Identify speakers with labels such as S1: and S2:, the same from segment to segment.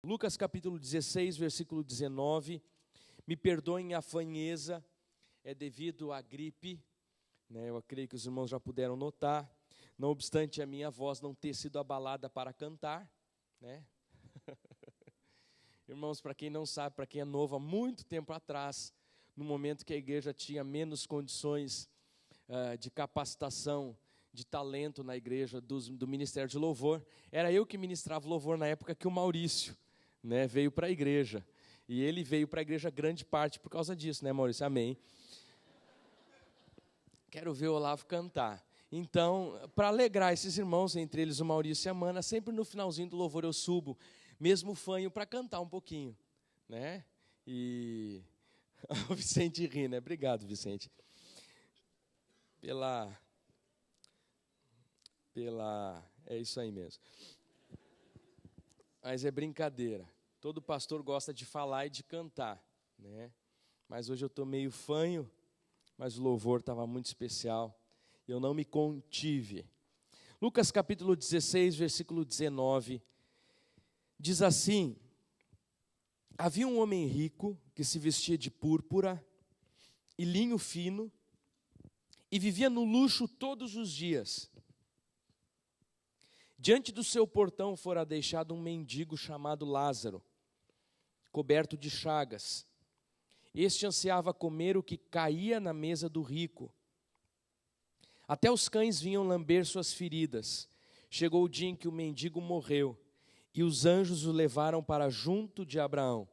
S1: Lucas capítulo 16, versículo 19. Me perdoem a fanheza, é devido à gripe, né? Eu creio que os irmãos já puderam notar. Não obstante a minha voz não ter sido abalada para cantar, né? Irmãos, para quem não sabe, para quem é novo, há muito tempo atrás, no momento que a igreja tinha menos condições de capacitação, de talento na igreja, do Ministério de Louvor, era eu que ministrava louvor na época que o Maurício, né, veio para a igreja. E ele veio para a igreja grande parte por causa disso, né, Maurício? Amém. Quero ver o Olavo cantar. Então, para alegrar esses irmãos, entre eles o Maurício e a Mana, sempre no finalzinho do louvor eu subo, mesmo fanho, para cantar um pouquinho, né? E o Vicente ri, né? Obrigado, Vicente. É isso aí mesmo. Mas é brincadeira. Todo pastor gosta de falar e de cantar, né? Mas hoje eu estou meio fanho, mas o louvor estava muito especial. Eu não me contive. Lucas capítulo 16, versículo 19, diz assim: havia um homem rico que se vestia de púrpura e linho fino e vivia no luxo todos os dias. Diante do seu portão fora deixado um mendigo chamado Lázaro, coberto de chagas. Este ansiava comer o que caía na mesa do rico. Até os cães vinham lamber suas feridas. Chegou o dia em que o mendigo morreu, e os anjos o levaram para junto de Abraão.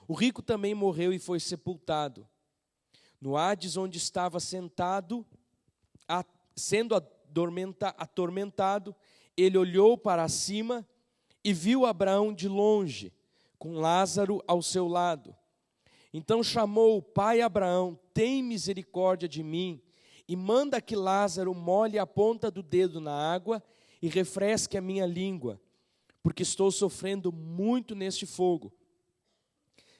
S1: O rico também morreu e foi sepultado. No Hades, onde estava sentado, sendo atormentado, ele olhou para cima e viu Abraão de longe, com Lázaro ao seu lado. Então chamou: pai Abraão, tem misericórdia de mim, e manda que Lázaro molhe a ponta do dedo na água e refresque a minha língua, porque estou sofrendo muito neste fogo.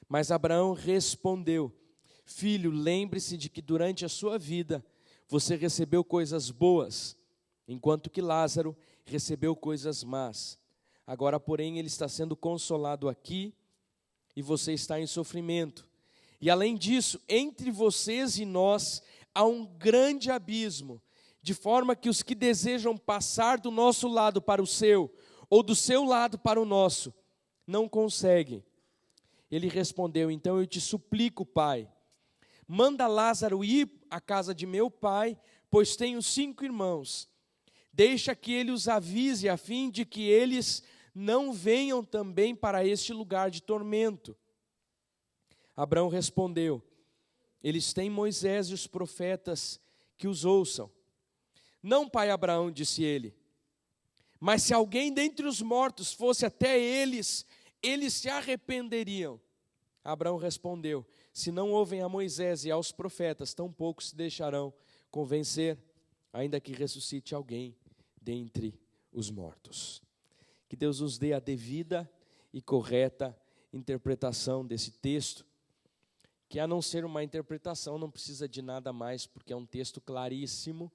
S1: Mas Abraão respondeu: filho, lembre-se de que durante a sua vida você recebeu coisas boas, enquanto que Lázaro recebeu coisas más. Agora, porém, ele está sendo consolado aqui e você está em sofrimento. E além disso, entre vocês e nós há um grande abismo, de forma que os que desejam passar do nosso lado para o seu, ou do seu lado para o nosso, não conseguem. Ele respondeu: então eu te suplico, pai, manda Lázaro ir à casa de meu pai, pois tenho 5 irmãos. Deixa que ele os avise, a fim de que eles não venham também para este lugar de tormento. Abraão respondeu: eles têm Moisés e os profetas, que os ouçam. Não, pai Abraão, disse ele, mas se alguém dentre os mortos fosse até eles, eles se arrependeriam. Abraão respondeu: se não ouvem a Moisés e aos profetas, tampouco se deixarão convencer, ainda que ressuscite alguém dentre os mortos. Que Deus nos dê a devida e correta interpretação desse texto, que a não ser uma interpretação não precisa de nada mais, porque é um texto claríssimo.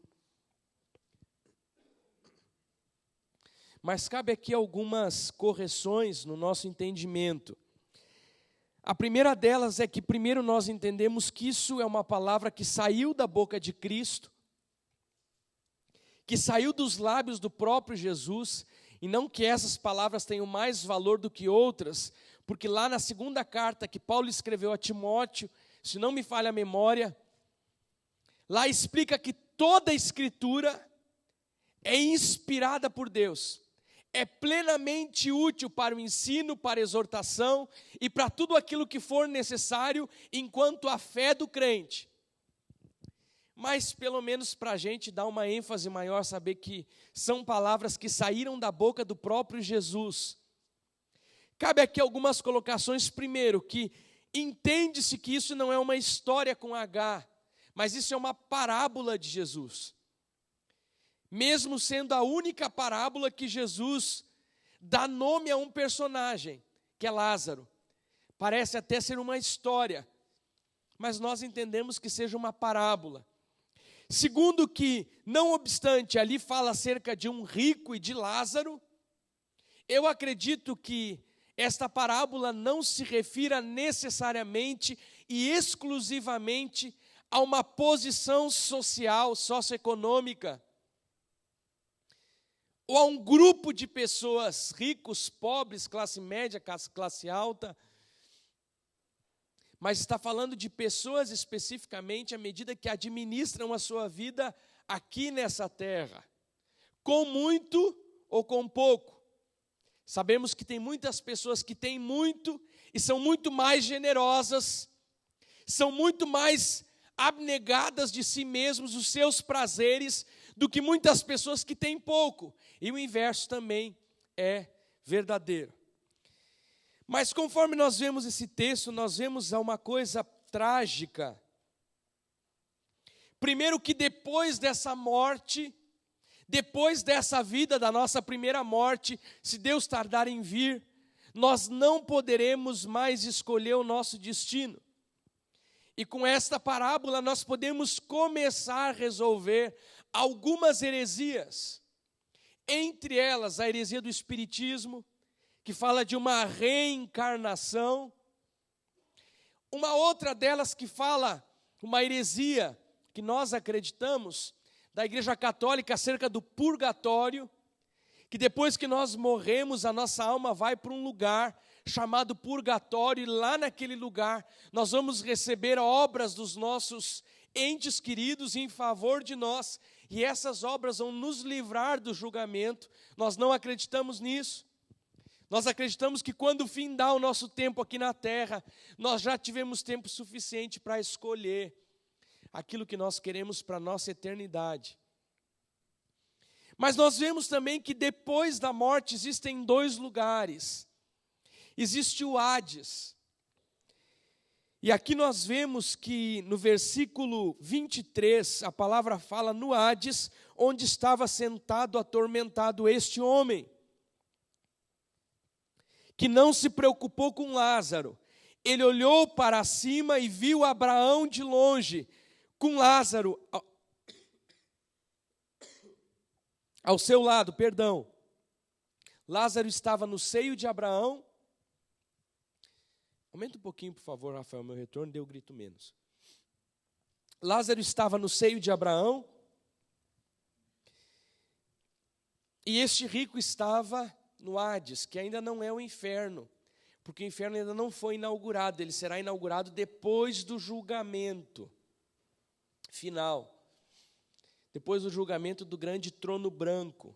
S1: Mas cabe aqui algumas correções no nosso entendimento. A primeira delas é que primeiro nós entendemos que isso é uma palavra que saiu da boca de Cristo, que saiu dos lábios do próprio Jesus, e não que essas palavras tenham mais valor do que outras, porque lá na segunda carta que Paulo escreveu a Timóteo, se não me falha a memória, lá explica que toda a Escritura é inspirada por Deus, é plenamente útil para o ensino, para a exortação e para tudo aquilo que for necessário enquanto a fé do crente. Mas pelo menos para a gente dar uma ênfase maior, saber que são palavras que saíram da boca do próprio Jesus. Cabe aqui algumas colocações. Primeiro, que entende-se que isso não é uma história com H, mas isso é uma parábola de Jesus. Mesmo sendo a única parábola que Jesus dá nome a um personagem, que é Lázaro. Parece até ser uma história, mas nós entendemos que seja uma parábola. Segundo que, não obstante, ali fala acerca de um rico e de Lázaro, eu acredito que esta parábola não se refira necessariamente e exclusivamente a uma posição social, socioeconômica, ou a um grupo de pessoas, ricos, pobres, classe média, classe alta, mas está falando de pessoas especificamente à medida que administram a sua vida aqui nessa terra, com muito ou com pouco. Sabemos que tem muitas pessoas que têm muito e são muito mais generosas, são muito mais abnegadas de si mesmos, os seus prazeres, do que muitas pessoas que têm pouco. E o inverso também é verdadeiro. Mas conforme nós vemos esse texto, nós vemos uma coisa trágica. Primeiro que depois dessa morte, depois dessa vida, da nossa primeira morte, se Deus tardar em vir, nós não poderemos mais escolher o nosso destino. E com esta parábola nós podemos começar a resolver algumas heresias. Entre elas, a heresia do espiritismo, que fala de uma reencarnação. Uma outra delas que fala, uma heresia que nós acreditamos, da Igreja Católica acerca do purgatório, que depois que nós morremos, a nossa alma vai para um lugar chamado purgatório, e lá naquele lugar nós vamos receber obras dos nossos entes queridos em favor de nós, e essas obras vão nos livrar do julgamento. Nós não acreditamos nisso. Nós acreditamos que quando findar o nosso tempo aqui na terra, nós já tivemos tempo suficiente para escolher aquilo que nós queremos para a nossa eternidade. Mas nós vemos também que depois da morte existem dois lugares. Existe o Hades. E aqui nós vemos que no versículo 23, a palavra fala no Hades, onde estava sentado atormentado este homem, que não se preocupou com Lázaro. Ele olhou para cima e viu Abraão de longe, com Lázaro ao seu lado, perdão. Lázaro estava no seio de Abraão. Aumenta um pouquinho, por favor, Rafael, meu retorno, deu grito menos. Lázaro estava no seio de Abraão, e este rico estava no Hades, que ainda não é o inferno, porque o inferno ainda não foi inaugurado, ele será inaugurado depois do julgamento final, depois do julgamento do grande trono branco.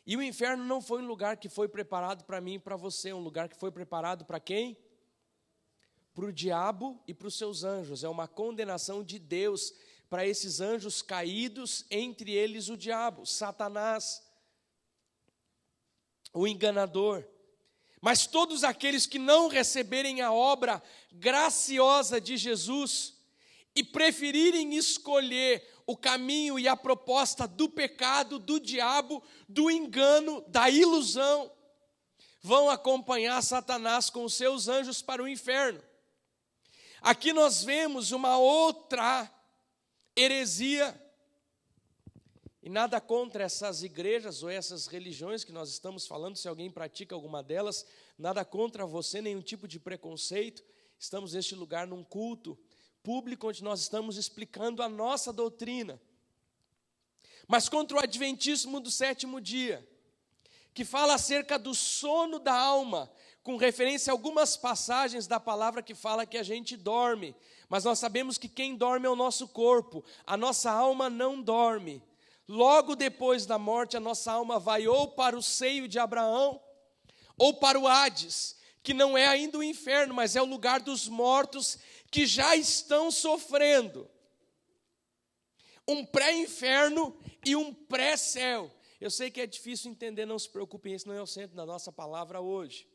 S1: E o inferno não foi um lugar que foi preparado para mim e para você, é um lugar que foi preparado para quem? Para o diabo e para os seus anjos. É uma condenação de Deus para esses anjos caídos, entre eles o diabo, Satanás, o enganador. Mas todos aqueles que não receberem a obra graciosa de Jesus e preferirem escolher o caminho e a proposta do pecado, do diabo, do engano, da ilusão, vão acompanhar Satanás com os seus anjos para o inferno. Aqui nós vemos uma outra heresia, e nada contra essas igrejas ou essas religiões que nós estamos falando, se alguém pratica alguma delas, nada contra você, nenhum tipo de preconceito. Estamos neste lugar num culto público onde nós estamos explicando a nossa doutrina. Mas contra o adventismo do sétimo dia, que fala acerca do sono da alma, com referência a algumas passagens da palavra que fala que a gente dorme, mas nós sabemos que quem dorme é o nosso corpo, a nossa alma não dorme. Logo depois da morte, a nossa alma vai ou para o seio de Abraão, ou para o Hades, que não é ainda o inferno, mas é o lugar dos mortos que já estão sofrendo. Um pré-inferno e um pré-céu. Eu sei que é difícil entender, não se preocupem, esse não é o centro da nossa palavra hoje.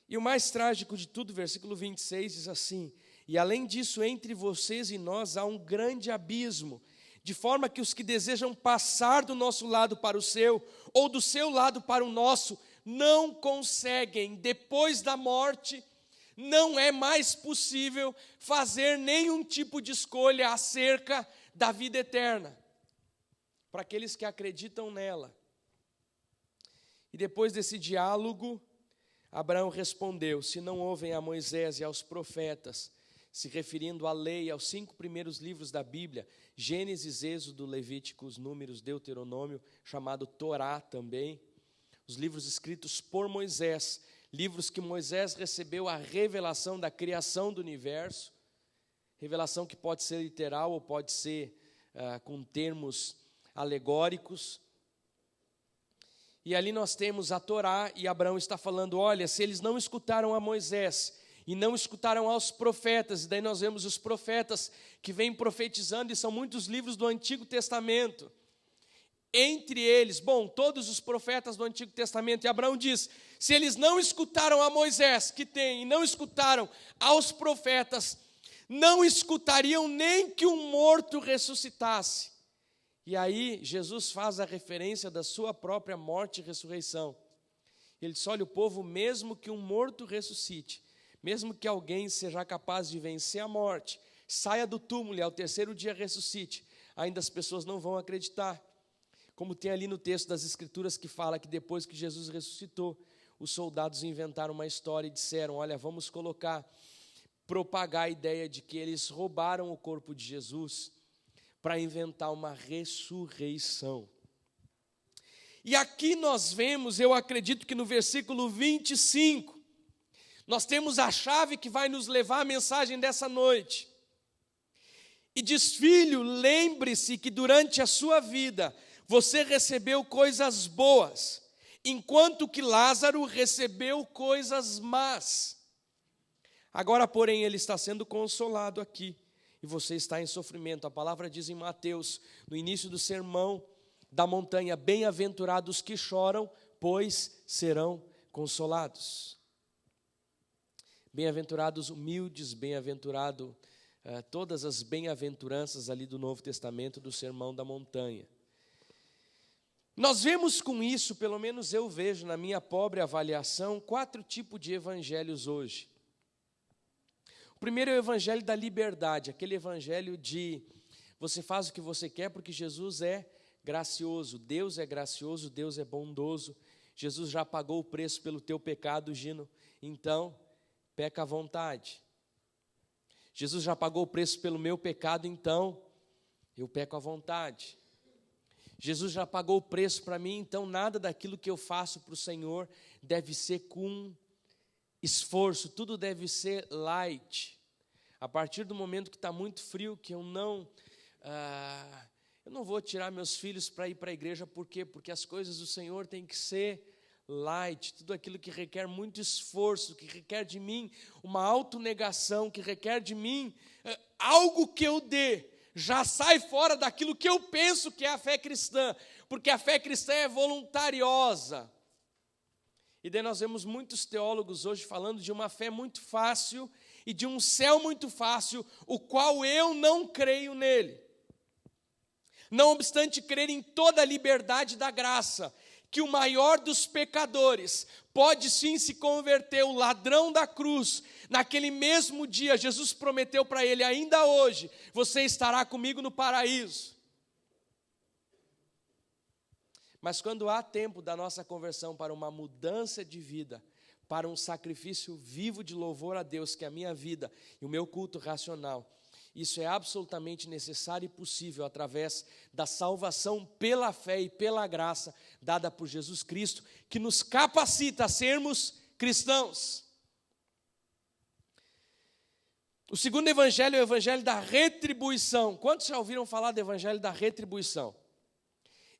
S1: E o mais trágico de tudo, versículo 26 diz assim: e além disso, entre vocês e nós há um grande abismo, de forma que os que desejam passar do nosso lado para o seu, ou do seu lado para o nosso, não conseguem. Depois da morte, não é mais possível fazer nenhum tipo de escolha acerca da vida eterna, para aqueles que acreditam nela. E depois desse diálogo, Abraão respondeu: se não ouvem a Moisés e aos profetas, se referindo à lei, aos 5 primeiros livros da Bíblia, Gênesis, Êxodo, Levíticos, Números, Deuteronômio, chamado Torá também, os livros escritos por Moisés, livros que Moisés recebeu a revelação da criação do universo, revelação que pode ser literal ou pode ser com termos alegóricos. E ali nós temos a Torá, e Abraão está falando: olha, se eles não escutaram a Moisés e não escutaram aos profetas, e daí nós vemos os profetas que vêm profetizando, e são muitos livros do Antigo Testamento. Entre eles, todos os profetas do Antigo Testamento, e Abraão diz: se eles não escutaram a Moisés, que tem, e não escutaram aos profetas, não escutariam nem que um morto ressuscitasse. E aí Jesus faz a referência da sua própria morte e ressurreição. Ele diz: olha, o povo, mesmo que um morto ressuscite, mesmo que alguém seja capaz de vencer a morte, saia do túmulo e ao terceiro dia ressuscite, ainda as pessoas não vão acreditar. Como tem ali no texto das Escrituras que fala que depois que Jesus ressuscitou, os soldados inventaram uma história e disseram: olha, vamos propagar a ideia de que eles roubaram o corpo de Jesus para inventar uma ressurreição. E aqui nós vemos, eu acredito que no versículo 25, nós temos a chave que vai nos levar à mensagem dessa noite. E diz: filho, lembre-se que durante a sua vida você recebeu coisas boas, enquanto que Lázaro recebeu coisas más. Agora, porém, ele está sendo consolado aqui, e você está em sofrimento. A palavra diz em Mateus, no início do sermão da montanha: bem-aventurados que choram, pois serão consolados. Bem-aventurados humildes, bem-aventurado todas as bem-aventuranças ali do Novo Testamento, do sermão da montanha. Nós vemos com isso, pelo menos eu vejo na minha pobre avaliação, 4 tipos de evangelhos hoje. O primeiro é o evangelho da liberdade, aquele evangelho de você faz o que você quer porque Jesus é gracioso, Deus é bondoso, Jesus já pagou o preço pelo teu pecado, Gino, então peca à vontade. Jesus já pagou o preço pelo meu pecado, então eu peco à vontade. Jesus já pagou o preço para mim, então nada daquilo que eu faço para o Senhor deve ser com esforço, tudo deve ser light. A partir do momento que está muito frio, que eu não vou tirar meus filhos para ir para a igreja. Por quê? Porque as coisas do Senhor têm que ser light, tudo aquilo que requer muito esforço, que requer de mim uma autonegação, que requer de mim algo que eu dê, já sai fora daquilo que eu penso que é a fé cristã, porque a fé cristã é voluntariosa. E daí nós vemos muitos teólogos hoje falando de uma fé muito fácil e de um céu muito fácil, o qual eu não creio nele. Não obstante crer em toda a liberdade da graça, que o maior dos pecadores pode sim se converter, o ladrão da cruz, naquele mesmo dia, Jesus prometeu para ele: ainda hoje você estará comigo no paraíso. Mas quando há tempo da nossa conversão para uma mudança de vida, para um sacrifício vivo de louvor a Deus, que é a minha vida e o meu culto racional, isso é absolutamente necessário e possível através da salvação pela fé e pela graça dada por Jesus Cristo, que nos capacita a sermos cristãos. O segundo evangelho é o evangelho da retribuição. Quantos já ouviram falar do evangelho da retribuição?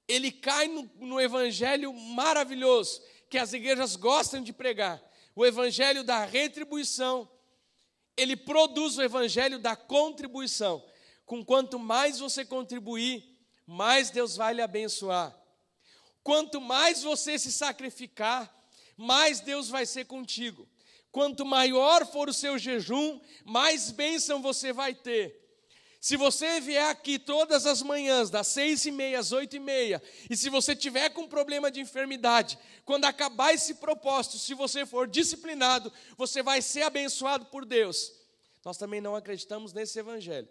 S1: Ele cai no evangelho maravilhoso que as igrejas gostam de pregar, o evangelho da retribuição. Ele produz o evangelho da contribuição. Com quanto mais você contribuir, mais Deus vai lhe abençoar. Quanto mais você se sacrificar, mais Deus vai ser contigo. Quanto maior for o seu jejum, mais bênção você vai ter. Se você vier aqui todas as manhãs, das 6h30 às 8h30, e se você tiver com problema de enfermidade, quando acabar esse propósito, se você for disciplinado, você vai ser abençoado por Deus. Nós também não acreditamos nesse evangelho,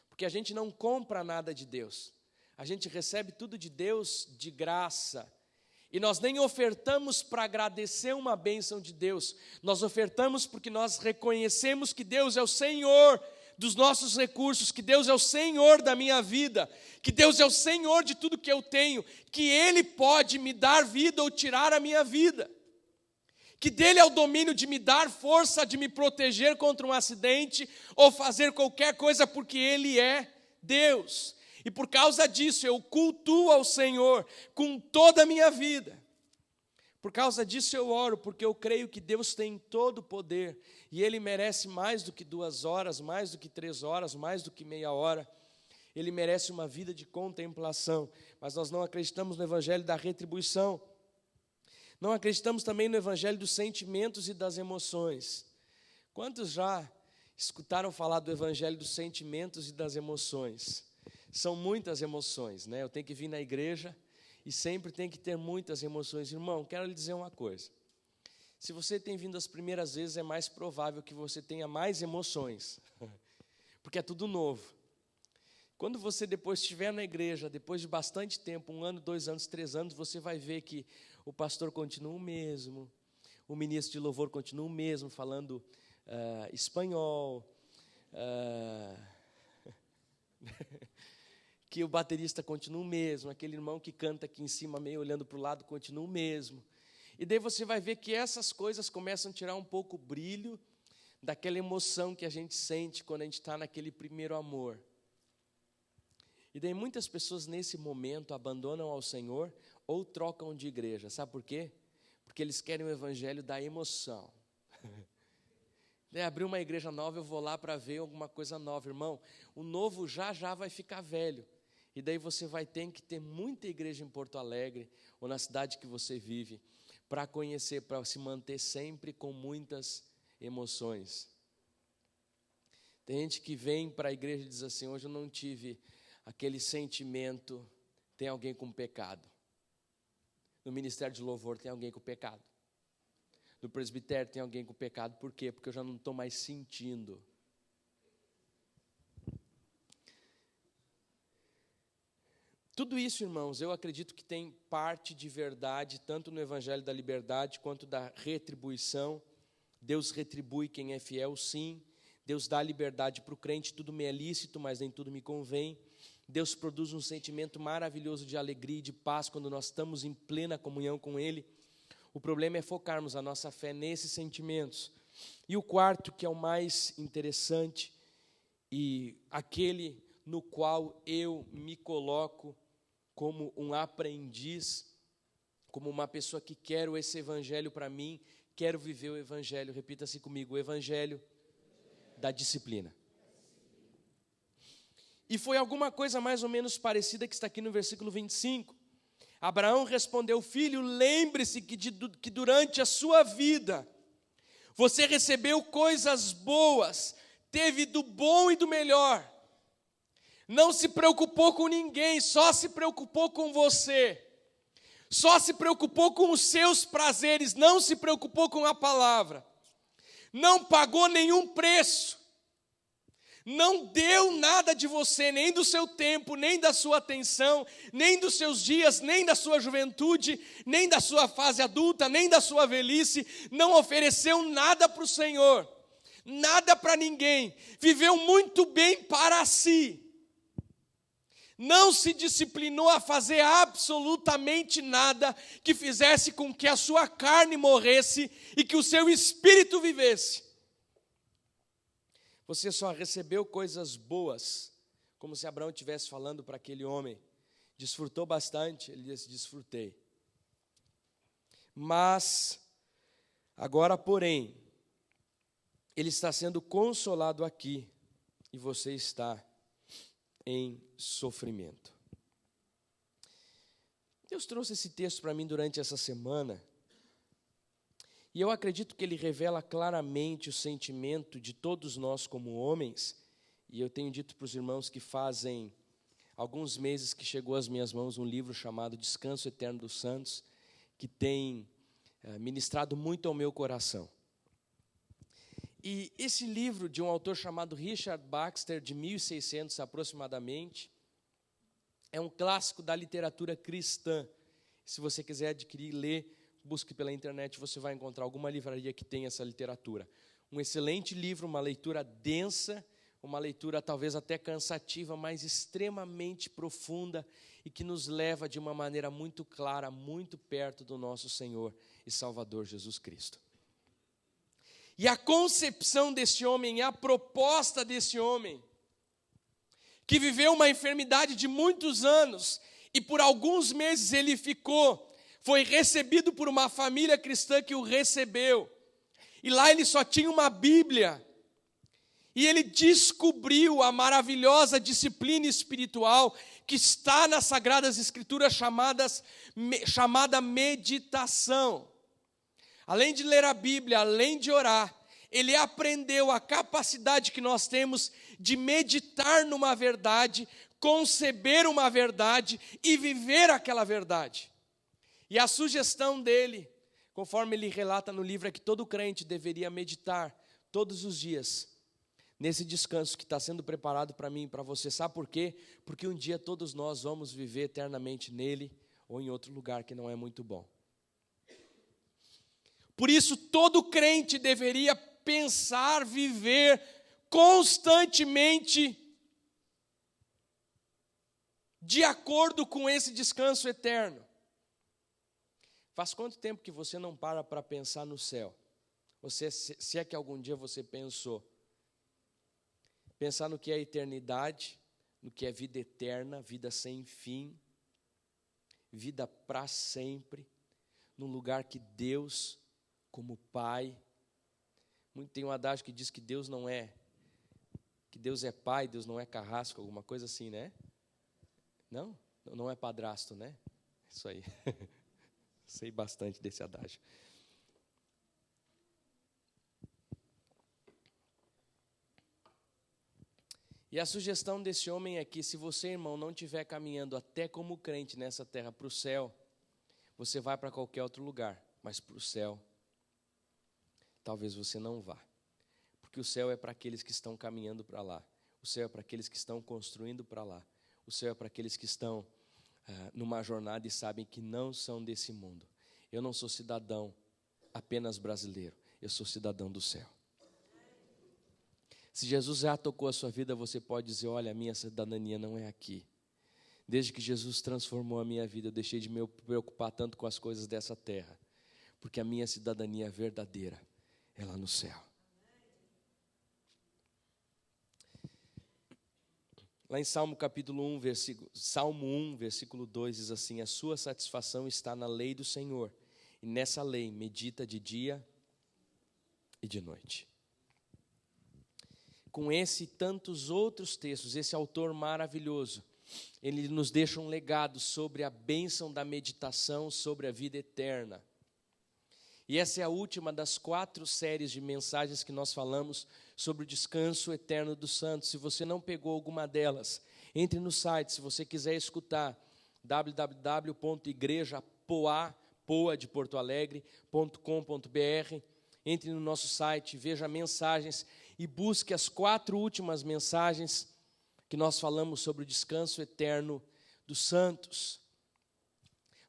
S1: porque a gente não compra nada de Deus, a gente recebe tudo de Deus de graça. E nós nem ofertamos para agradecer uma bênção de Deus, nós ofertamos porque nós reconhecemos que Deus é o Senhor dos nossos recursos, que Deus é o Senhor da minha vida, que Deus é o Senhor de tudo que eu tenho, que Ele pode me dar vida ou tirar a minha vida, que dele é o domínio de me dar força, de me proteger contra um acidente ou fazer qualquer coisa, porque Ele é Deus. E por causa disso eu cultuo ao Senhor com toda a minha vida. Por causa disso eu oro, porque eu creio que Deus tem todo o poder e Ele merece mais do que 2 horas, mais do que 3 horas, mais do que meia hora. Ele merece uma vida de contemplação, mas nós não acreditamos no evangelho da retribuição. Não acreditamos também no evangelho dos sentimentos e das emoções. Quantos já escutaram falar do evangelho dos sentimentos e das emoções? São muitas emoções, né? Eu tenho que vir na igreja e sempre tem que ter muitas emoções. Irmão, quero lhe dizer uma coisa. Se você tem vindo as primeiras vezes, é mais provável que você tenha mais emoções, porque é tudo novo. Quando você depois estiver na igreja, depois de bastante tempo, 1 ano, 2 anos, 3 anos, você vai ver que o pastor continua o mesmo, o ministro de louvor continua o mesmo, falando espanhol, que o baterista continua o mesmo, aquele irmão que canta aqui em cima, meio olhando para o lado, continua o mesmo. E daí você vai ver que essas coisas começam a tirar um pouco o brilho daquela emoção que a gente sente quando a gente está naquele primeiro amor. E daí muitas pessoas nesse momento abandonam ao Senhor ou trocam de igreja. Sabe por quê? Porque eles querem o evangelho da emoção. Daí abrir uma igreja nova, eu vou lá para ver alguma coisa nova. Irmão, o novo já vai ficar velho. E daí você vai ter que ter muita igreja em Porto Alegre ou na cidade que você vive para conhecer, para se manter sempre com muitas emoções. Tem gente que vem para a igreja e diz assim: hoje eu não tive aquele sentimento. Tem alguém com pecado. No ministério de louvor tem alguém com pecado. No presbitério tem alguém com pecado. Por quê? Porque eu já não estou mais sentindo. Tudo isso, irmãos, eu acredito que tem parte de verdade, tanto no evangelho da liberdade quanto da retribuição. Deus retribui quem é fiel, sim. Deus dá liberdade para o crente, tudo me é lícito, mas nem tudo me convém. Deus produz um sentimento maravilhoso de alegria e de paz quando nós estamos em plena comunhão com Ele. O problema é focarmos a nossa fé nesses sentimentos. E o quarto, que é o mais interessante, e aquele no qual eu me coloco como um aprendiz, como uma pessoa que quero esse evangelho para mim, quero viver o evangelho. Repita-se comigo: o evangelho da disciplina. E foi alguma coisa mais ou menos parecida que está aqui no versículo 25. Abraão respondeu: filho, lembre-se que durante a sua vida você recebeu coisas boas, teve do bom e do melhor. Não se preocupou com ninguém, só se preocupou com você. Só se preocupou com os seus prazeres, não se preocupou com a palavra. Não pagou nenhum preço. Não deu nada de você, nem do seu tempo, nem da sua atenção, nem dos seus dias, nem da sua juventude, nem da sua fase adulta, nem da sua velhice. Não ofereceu nada para o Senhor, nada para ninguém. Viveu muito bem para si. Não se disciplinou a fazer absolutamente nada que fizesse com que a sua carne morresse e que o seu espírito vivesse. Você só recebeu coisas boas, como se Abraão estivesse falando para aquele homem. Desfrutou bastante? Ele disse: desfrutei. Mas, agora porém, ele está sendo consolado aqui e você está em sofrimento. Deus trouxe esse texto para mim durante essa semana, e eu acredito que ele revela claramente o sentimento de todos nós como homens, e eu tenho dito para os irmãos que fazem alguns meses que chegou às minhas mãos um livro chamado Descanso Eterno dos Santos, que tem ministrado muito ao meu coração. E esse livro, de um autor chamado Richard Baxter, de 1600 aproximadamente, é um clássico da literatura cristã. Se você quiser adquirir, ler, busque pela internet, você vai encontrar alguma livraria que tenha essa literatura. Um excelente livro, uma leitura densa, uma leitura talvez até cansativa, mas extremamente profunda e que nos leva de uma maneira muito clara, muito perto do nosso Senhor e Salvador Jesus Cristo. E a concepção desse homem, a proposta desse homem, que viveu uma enfermidade de muitos anos e por alguns meses ele foi recebido por uma família cristã que o recebeu. E lá ele só tinha uma Bíblia. E ele descobriu a maravilhosa disciplina espiritual que está nas Sagradas Escrituras chamada meditação. Além de ler a Bíblia, além de orar, ele aprendeu a capacidade que nós temos de meditar numa verdade, conceber uma verdade e viver aquela verdade. E a sugestão dele, conforme ele relata no livro, é que todo crente deveria meditar todos os dias nesse descanso que está sendo preparado para mim e para você. Sabe por quê? Porque um dia todos nós vamos viver eternamente nele ou em outro lugar que não é muito bom. Por isso, todo crente deveria pensar, viver constantemente de acordo com esse descanso eterno. Faz quanto tempo que você não para pensar no céu? Se é que algum dia você pensou. Pensar no que é eternidade, no que é vida eterna, vida sem fim, vida para sempre, num lugar que Deus, como Pai, tem um adágio que diz que Deus é pai, Deus não é carrasco, alguma coisa assim, né? Não é padrasto, né? Isso aí. Sei bastante desse adágio. E a sugestão desse homem é que se você, irmão, não estiver caminhando até como crente nessa terra para o céu, você vai para qualquer outro lugar, mas para o céu, talvez você não vá. Porque o céu é para aqueles que estão caminhando para lá. O céu é para aqueles que estão construindo para lá. O céu é para aqueles que estão numa jornada e sabem que não são desse mundo. Eu não sou cidadão apenas brasileiro, eu sou cidadão do céu. Se Jesus já tocou a sua vida, você pode dizer, olha, a minha cidadania não é aqui. Desde que Jesus transformou a minha vida, eu deixei de me preocupar tanto com as coisas dessa terra, porque a minha cidadania verdadeira é lá no céu. Lá em Salmo capítulo 1, Salmo 1, versículo 2, diz assim, a sua satisfação está na lei do Senhor, e nessa lei medita de dia e de noite. Com esse e tantos outros textos, esse autor maravilhoso, ele nos deixa um legado sobre a bênção da meditação, sobre a vida eterna. E essa é a última das 4 séries de mensagens que nós falamos sobre o descanso eterno dos santos. Se você não pegou alguma delas, entre no site, se você quiser escutar, www.igrejapoa.com.br. Entre no nosso site, veja mensagens e busque as 4 últimas mensagens que nós falamos sobre o descanso eterno dos santos.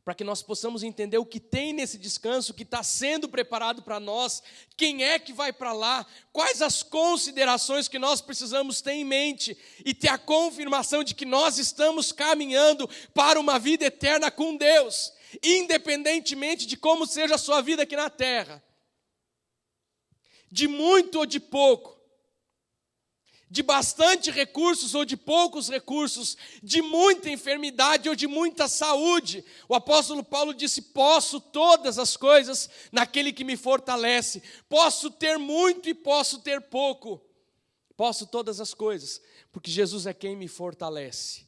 S1: Para que nós possamos entender o que tem nesse descanso, que está sendo preparado para nós, quem é que vai para lá, quais as considerações que nós precisamos ter em mente e ter a confirmação de que nós estamos caminhando para uma vida eterna com Deus, independentemente de como seja a sua vida aqui na terra. De muito ou de pouco, de bastante recursos ou de poucos recursos, de muita enfermidade ou de muita saúde. O apóstolo Paulo disse, posso todas as coisas naquele que me fortalece. Posso ter muito e posso ter pouco. Posso todas as coisas, porque Jesus é quem me fortalece.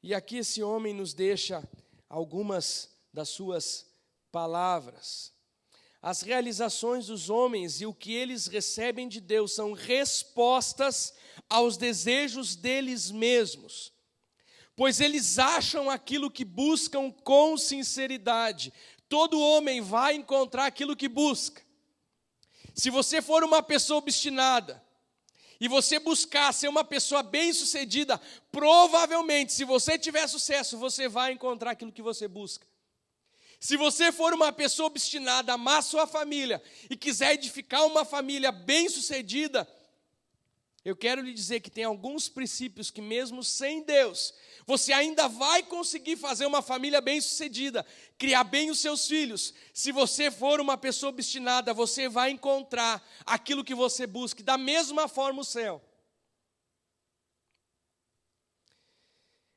S1: E aqui esse homem nos deixa algumas das suas palavras. As realizações dos homens e o que eles recebem de Deus são respostas aos desejos deles mesmos, pois eles acham aquilo que buscam com sinceridade. Todo homem vai encontrar aquilo que busca. Se você for uma pessoa obstinada e você buscar ser uma pessoa bem-sucedida, provavelmente, se você tiver sucesso, você vai encontrar aquilo que você busca. Se você for uma pessoa obstinada a amar sua família e quiser edificar uma família bem-sucedida, eu quero lhe dizer que tem alguns princípios que mesmo sem Deus, você ainda vai conseguir fazer uma família bem-sucedida, criar bem os seus filhos. Se você for uma pessoa obstinada, você vai encontrar aquilo que você busca, da mesma forma o céu.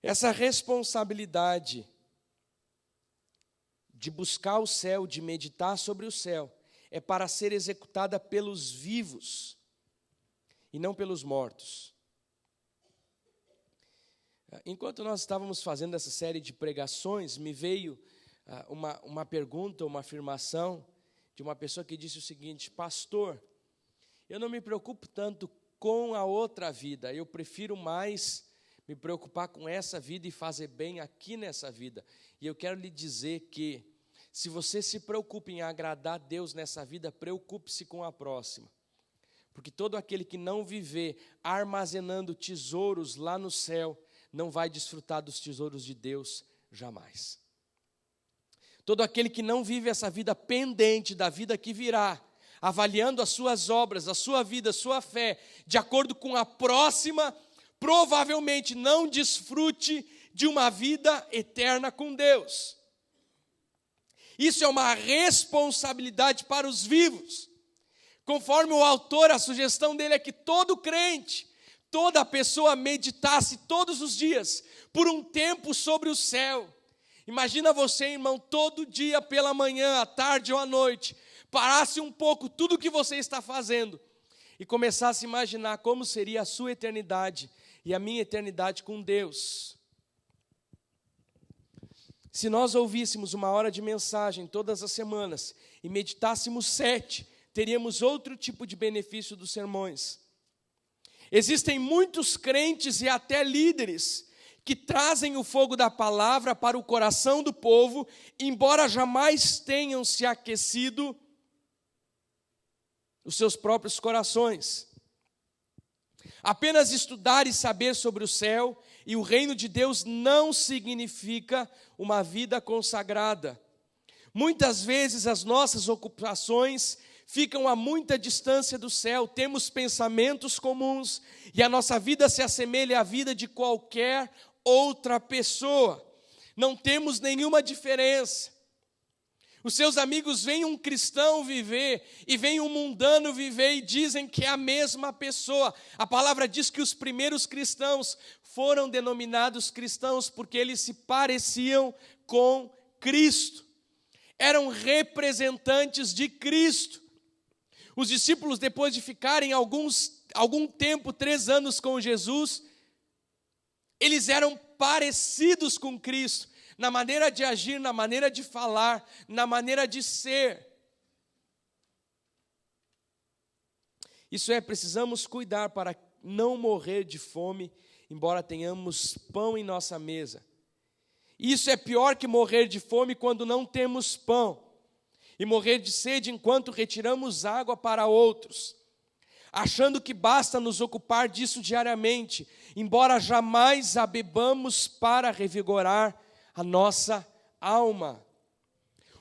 S1: Essa responsabilidade de buscar o céu, de meditar sobre o céu, é para ser executada pelos vivos e não pelos mortos. Enquanto nós estávamos fazendo essa série de pregações, me veio uma pergunta, uma afirmação de uma pessoa que disse o seguinte: pastor, eu não me preocupo tanto com a outra vida, eu prefiro mais me preocupar com essa vida e fazer bem aqui nessa vida. E eu quero lhe dizer que, se você se preocupa em agradar a Deus nessa vida, preocupe-se com a próxima. Porque todo aquele que não viver armazenando tesouros lá no céu, não vai desfrutar dos tesouros de Deus jamais. Todo aquele que não vive essa vida pendente da vida que virá, avaliando as suas obras, a sua vida, a sua fé, de acordo com a próxima, provavelmente não desfrute de uma vida eterna com Deus. Isso é uma responsabilidade para os vivos. Conforme o autor, a sugestão dele é que todo crente, toda pessoa meditasse todos os dias, por um tempo sobre o céu. Imagina você, irmão, todo dia pela manhã, à tarde ou à noite, parasse um pouco tudo o que você está fazendo e começasse a imaginar como seria a sua eternidade e a minha eternidade com Deus. Se nós ouvíssemos uma hora de mensagem todas as semanas e meditássemos 7, teríamos outro tipo de benefício dos sermões. Existem muitos crentes e até líderes que trazem o fogo da palavra para o coração do povo, embora jamais tenham se aquecido os seus próprios corações. Apenas estudar e saber sobre o céu e o reino de Deus não significa uma vida consagrada. Muitas vezes as nossas ocupações ficam a muita distância do céu, temos pensamentos comuns e a nossa vida se assemelha à vida de qualquer outra pessoa. Não temos nenhuma diferença. Os seus amigos veem um cristão viver e veem um mundano viver e dizem que é a mesma pessoa. A palavra diz que os primeiros cristãos foram denominados cristãos porque eles se pareciam com Cristo. Eram representantes de Cristo. Os discípulos, depois de ficarem algum tempo, 3 anos com Jesus, eles eram parecidos com Cristo, na maneira de agir, na maneira de falar, na maneira de ser. Isso é, precisamos cuidar para não morrer de fome, embora tenhamos pão em nossa mesa. Isso é pior que morrer de fome quando não temos pão, e morrer de sede enquanto retiramos água para outros, achando que basta nos ocupar disso diariamente, embora jamais a bebamos para revigorar a nossa alma.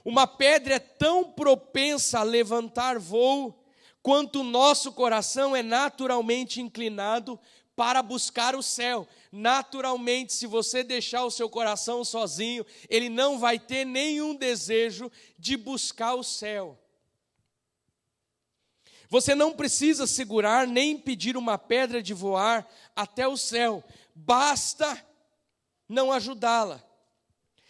S1: Uma pedra é tão propensa a levantar voo, quanto o nosso coração é naturalmente inclinado para buscar o céu. Naturalmente, se você deixar o seu coração sozinho, ele não vai ter nenhum desejo de buscar o céu. Você não precisa segurar nem impedir uma pedra de voar até o céu, basta não ajudá-la.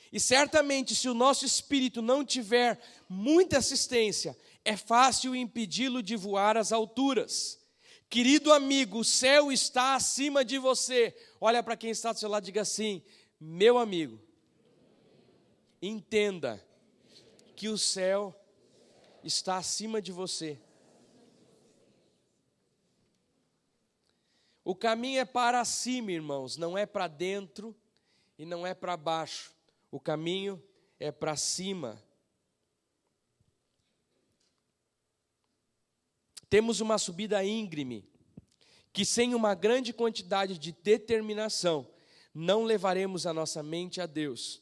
S1: E certamente, se o nosso espírito não tiver muita assistência, é fácil impedi-lo de voar às alturas. Querido amigo, o céu está acima de você. Olha para quem está do seu lado e diga assim: meu amigo, entenda que o céu está acima de você. O caminho é para cima, irmãos, não é para dentro e não é para baixo. O caminho é para cima. Temos uma subida íngreme, que sem uma grande quantidade de determinação, não levaremos a nossa mente a Deus.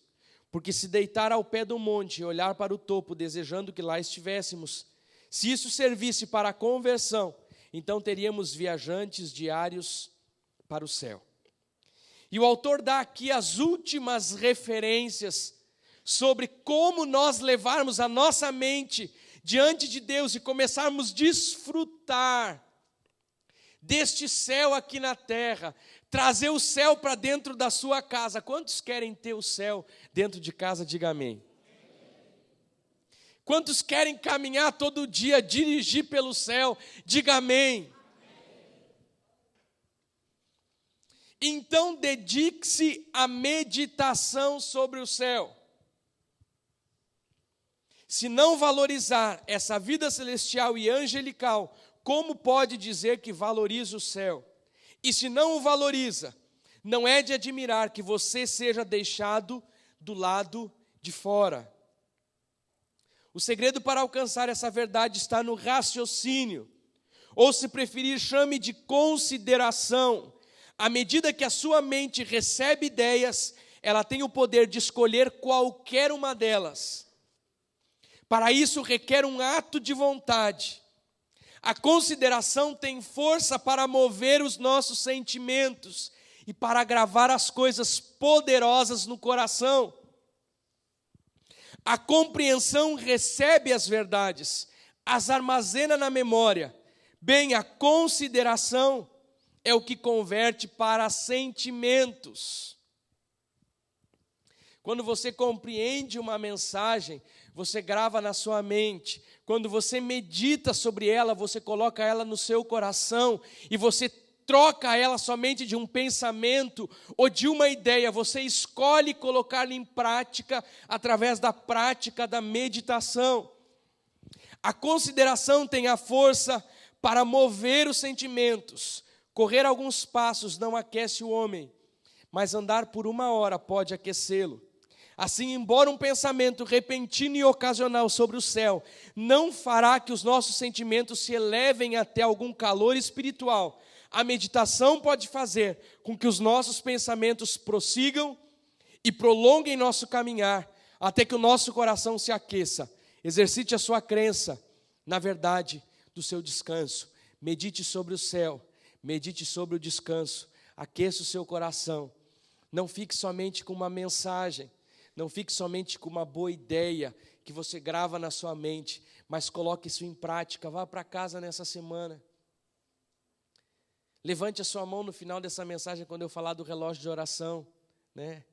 S1: Porque se deitar ao pé do monte e olhar para o topo, desejando que lá estivéssemos, se isso servisse para a conversão, então teríamos viajantes diários para o céu. E o autor dá aqui as últimas referências sobre como nós levarmos a nossa mente diante de Deus e começarmos a desfrutar deste céu aqui na terra, trazer o céu para dentro da sua casa. Quantos querem ter o céu dentro de casa? Diga amém. Quantos querem caminhar todo dia, dirigir pelo céu? Diga amém. Então dedique-se à meditação sobre o céu. Se não valorizar essa vida celestial e angelical, como pode dizer que valoriza o céu? E se não o valoriza, não é de admirar que você seja deixado do lado de fora. O segredo para alcançar essa verdade está no raciocínio, ou se preferir, chame de consideração. À medida que a sua mente recebe ideias, ela tem o poder de escolher qualquer uma delas. Para isso requer um ato de vontade. A consideração tem força para mover os nossos sentimentos e para gravar as coisas poderosas no coração. A compreensão recebe as verdades, as armazena na memória. Bem, a consideração é o que converte para sentimentos. Quando você compreende uma mensagem, você grava na sua mente. Quando você medita sobre ela, você coloca ela no seu coração e você troca ela somente de um pensamento ou de uma ideia. Você escolhe colocá-la em prática através da prática da meditação. A consideração tem a força para mover os sentimentos. Correr alguns passos não aquece o homem, mas andar por 1 hora pode aquecê-lo. Assim, embora um pensamento repentino e ocasional sobre o céu não fará que os nossos sentimentos se elevem até algum calor espiritual, a meditação pode fazer com que os nossos pensamentos prossigam e prolonguem nosso caminhar, até que o nosso coração se aqueça. Exercite a sua crença na verdade do seu descanso. Medite sobre o céu, medite sobre o descanso, aqueça o seu coração. Não fique somente com uma mensagem, não fique somente com uma boa ideia que você grava na sua mente, mas coloque isso em prática. Vá para casa nessa semana. Levante a sua mão no final dessa mensagem quando eu falar do relógio de oração, né?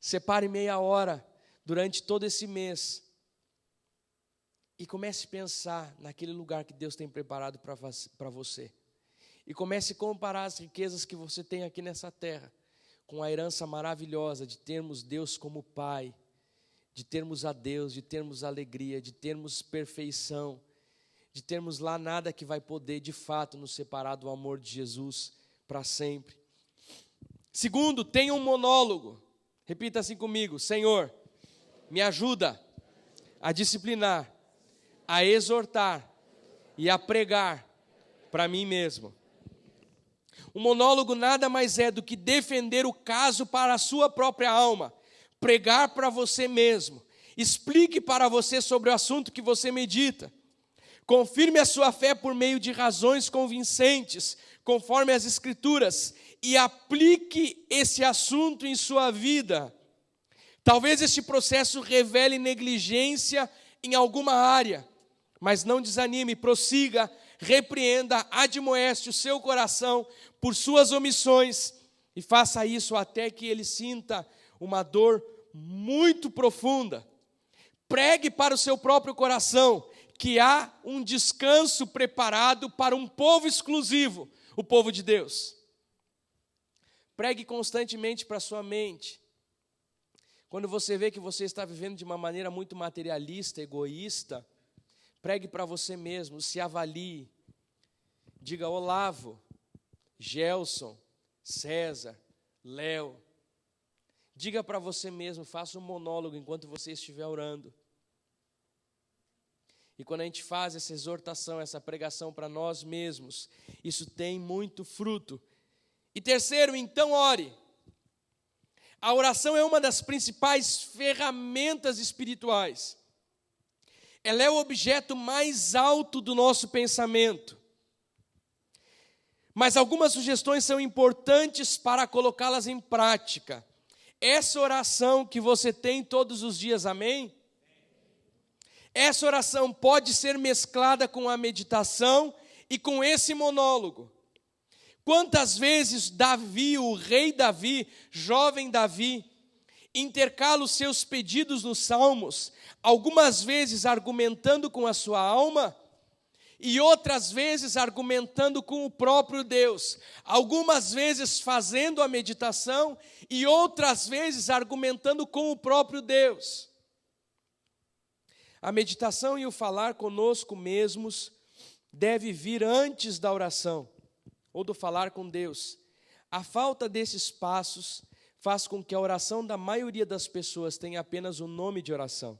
S1: Separe meia hora durante todo esse mês e comece a pensar naquele lugar que Deus tem preparado para você. E comece a comparar as riquezas que você tem aqui nessa terra com a herança maravilhosa de termos Deus como Pai, de termos a Deus, de termos alegria, de termos perfeição, de termos lá nada que vai poder de fato nos separar do amor de Jesus para sempre. Segundo, tenha um monólogo. Repita assim comigo: Senhor, me ajuda a disciplinar, a exortar e a pregar para mim mesmo. O monólogo nada mais é do que defender o caso para a sua própria alma, pregar para você mesmo, explique para você sobre o assunto que você medita, confirme a sua fé por meio de razões convincentes, conforme as Escrituras, e aplique esse assunto em sua vida. Talvez este processo revele negligência em alguma área, mas não desanime, prossiga, repreenda, admoeste o seu coração por suas omissões e faça isso até que ele sinta uma dor muito profunda. Pregue para o seu próprio coração que há um descanso preparado para um povo exclusivo, o povo de Deus. Pregue constantemente para a sua mente. Quando você vê que você está vivendo de uma maneira muito materialista, egoísta, pregue para você mesmo, se avalie. Diga: Olavo, Gelson, César, Léo. Diga para você mesmo, faça um monólogo enquanto você estiver orando. E quando a gente faz essa exortação, essa pregação para nós mesmos, isso tem muito fruto. E terceiro, então ore. A oração é uma das principais ferramentas espirituais. Ela é o objeto mais alto do nosso pensamento. Mas algumas sugestões são importantes para colocá-las em prática. Essa oração que você tem todos os dias, amém? Essa oração pode ser mesclada com a meditação e com esse monólogo. Quantas vezes Davi, o rei Davi, jovem Davi, intercala os seus pedidos nos salmos, algumas vezes argumentando com a sua alma, e outras vezes argumentando com o próprio Deus, algumas vezes fazendo a meditação, e outras vezes argumentando com o próprio Deus. A meditação e o falar conosco mesmos deve vir antes da oração, ou do falar com Deus. A falta desses passos faz com que a oração da maioria das pessoas tenha apenas o nome de oração.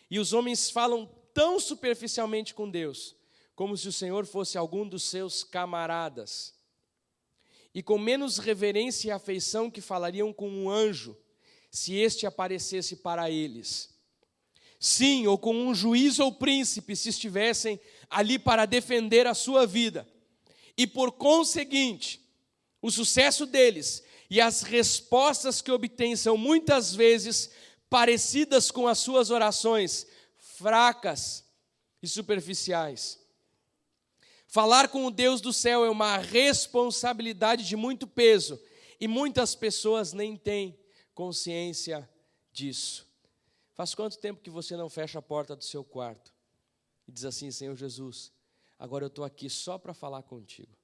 S1: E os homens falam tão superficialmente com Deus, como se o Senhor fosse algum dos seus camaradas, e com menos reverência e afeição que falariam com um anjo, se este aparecesse para eles. Sim, ou com um juiz ou príncipe, se estivessem ali para defender a sua vida. E por conseguinte, o sucesso deles e as respostas que obtêm são muitas vezes parecidas com as suas orações, fracas e superficiais. Falar com o Deus do céu é uma responsabilidade de muito peso, e muitas pessoas nem têm consciência disso. Faz quanto tempo que você não fecha a porta do seu quarto e diz assim: Senhor Jesus, agora eu estou aqui só para falar contigo?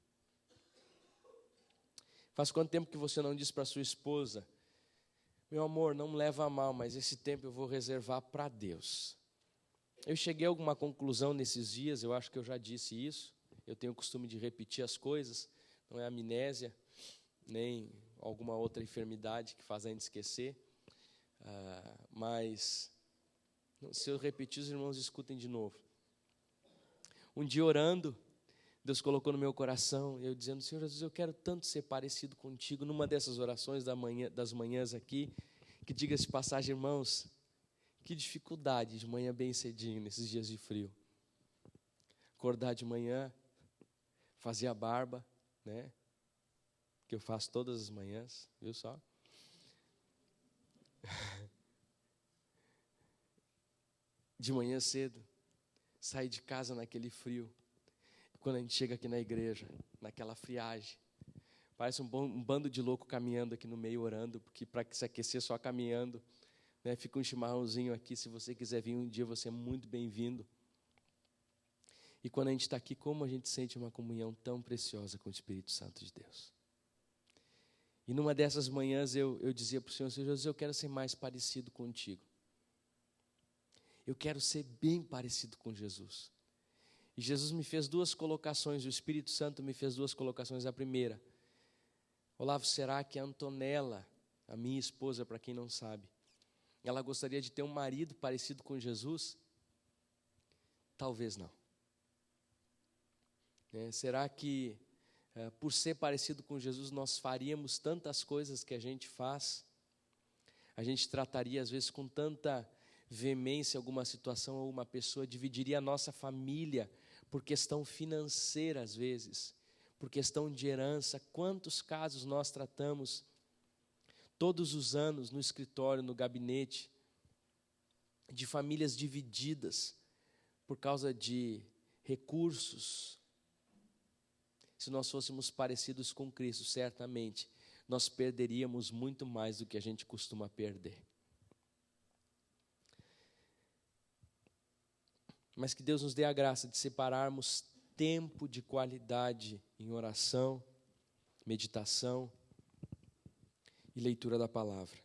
S1: Faz quanto tempo que você não diz para sua esposa: meu amor, não me leva a mal, mas esse tempo eu vou reservar para Deus? Eu cheguei a alguma conclusão nesses dias, eu acho que eu já disse isso, eu tenho o costume de repetir as coisas, não é amnésia, nem alguma outra enfermidade que faz a gente esquecer, mas se eu repetir, os irmãos escutem de novo. Um dia orando, Deus colocou no meu coração, eu dizendo: Senhor Jesus, eu quero tanto ser parecido contigo, numa dessas orações das manhãs aqui, que, diga-se de passagem, irmãos, que dificuldade de manhã bem cedinho, nesses dias de frio. Acordar de manhã, fazer a barba, né, que eu faço todas as manhãs, viu só? De manhã cedo, sair de casa naquele frio. Quando a gente chega aqui na igreja, naquela friagem, parece um bando de louco caminhando aqui no meio, orando, porque para se aquecer só caminhando, né, fica um chimarrãozinho aqui, se você quiser vir um dia, você é muito bem-vindo. E quando a gente está aqui, como a gente sente uma comunhão tão preciosa com o Espírito Santo de Deus. E numa dessas manhãs eu dizia para o Senhor: Senhor Jesus, eu quero ser mais parecido contigo. Eu quero ser bem parecido com Jesus. E Jesus me fez duas colocações, o Espírito Santo me fez duas colocações. A primeira: Olavo, será que a Antonella, a minha esposa, para quem não sabe, ela gostaria de ter um marido parecido com Jesus? Talvez não. Será que, por ser parecido com Jesus, nós faríamos tantas coisas que a gente faz? A gente trataria, às vezes, com tanta veemência alguma situação ou uma pessoa, dividiria a nossa família por questão financeira, às vezes, por questão de herança. Quantos casos nós tratamos todos os anos no escritório, no gabinete, de famílias divididas por causa de recursos? Se nós fôssemos parecidos com Cristo, certamente nós perderíamos muito mais do que a gente costuma perder. Mas que Deus nos dê a graça de separarmos tempo de qualidade em oração, meditação e leitura da palavra.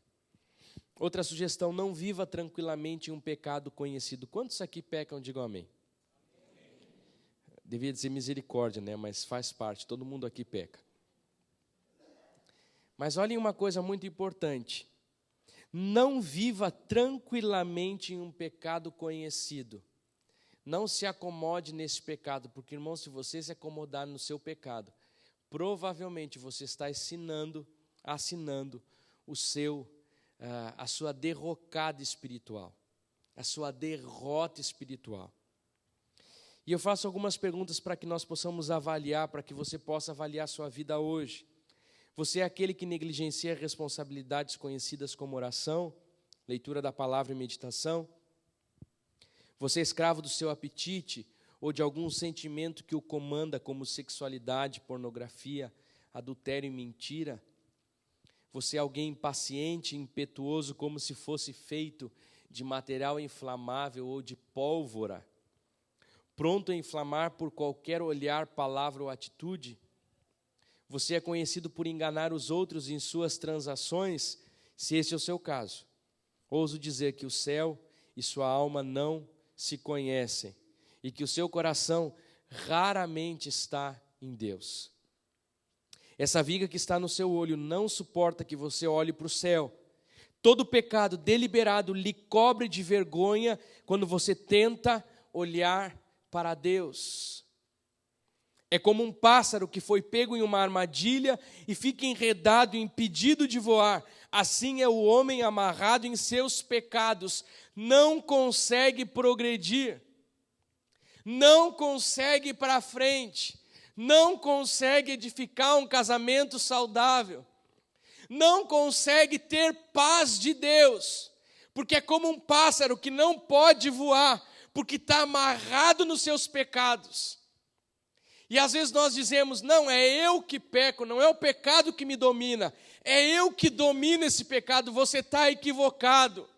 S1: Outra sugestão: não viva tranquilamente em um pecado conhecido. Quantos aqui pecam? Digam amém. Devia dizer misericórdia, né? Mas faz parte, todo mundo aqui peca. Mas olhem uma coisa muito importante: não viva tranquilamente em um pecado conhecido. Não se acomode nesse pecado, porque, irmão, se você se acomodar no seu pecado, provavelmente você está assinando a sua derrocada espiritual, a sua derrota espiritual. E eu faço algumas perguntas para que nós possamos avaliar, para que você possa avaliar a sua vida hoje. Você é aquele que negligencia responsabilidades conhecidas como oração, leitura da palavra e meditação? Você é escravo do seu apetite ou de algum sentimento que o comanda, como sexualidade, pornografia, adultério e mentira? Você é alguém impaciente, impetuoso, como se fosse feito de material inflamável ou de pólvora, pronto a inflamar por qualquer olhar, palavra ou atitude? Você é conhecido por enganar os outros em suas transações? Se esse é o seu caso, ouso dizer que o céu e sua alma não se conhecem e que o seu coração raramente está em Deus. Essa viga que está no seu olho não suporta que você olhe para o céu. Todo pecado deliberado lhe cobre de vergonha quando você tenta olhar para Deus. É como um pássaro que foi pego em uma armadilha e fica enredado, impedido de voar. Assim é o homem amarrado em seus pecados, não consegue progredir, não consegue ir para frente, não consegue edificar um casamento saudável, não consegue ter paz de Deus, porque é como um pássaro que não pode voar, porque está amarrado nos seus pecados. E às vezes nós dizemos, não, é eu que peco, não é o pecado que me domina, é eu que domino esse pecado. Você está equivocado.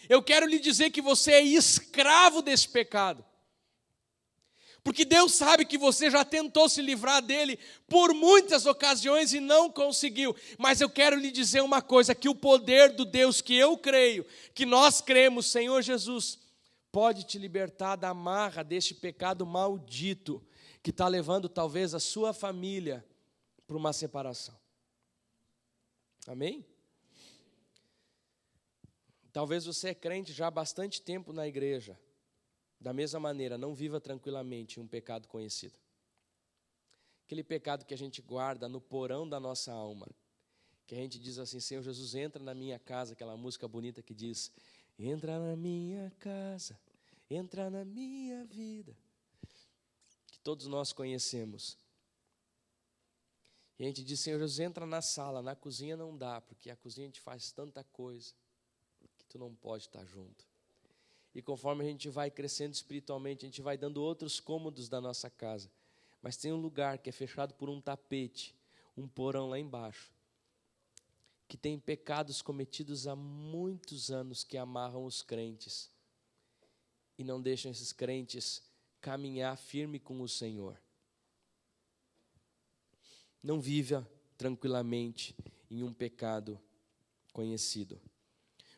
S1: Eu quero lhe dizer que você é escravo desse pecado, porque Deus sabe que você já tentou se livrar dele por muitas ocasiões e não conseguiu. Mas eu quero lhe dizer uma coisa, que o poder do Deus que eu creio, que nós cremos, Senhor Jesus, pode te libertar da amarra deste pecado maldito, que está levando talvez a sua família para uma separação. Amém? Talvez você é crente já há bastante tempo na igreja. Da mesma maneira, não viva tranquilamente um pecado conhecido. Aquele pecado que a gente guarda no porão da nossa alma. Que a gente diz assim, Senhor Jesus, entra na minha casa. Aquela música bonita que diz, entra na minha casa, entra na minha vida. Que todos nós conhecemos. E a gente diz, Senhor Jesus, entra na sala, na cozinha não dá, porque a cozinha a gente faz tanta coisa que tu não pode estar junto. E conforme a gente vai crescendo espiritualmente, a gente vai dando outros cômodos da nossa casa. Mas tem um lugar que é fechado por um tapete, um porão lá embaixo, que tem pecados cometidos há muitos anos que amarram os crentes e não deixam esses crentes caminhar firme com o Senhor. Não viva tranquilamente em um pecado conhecido.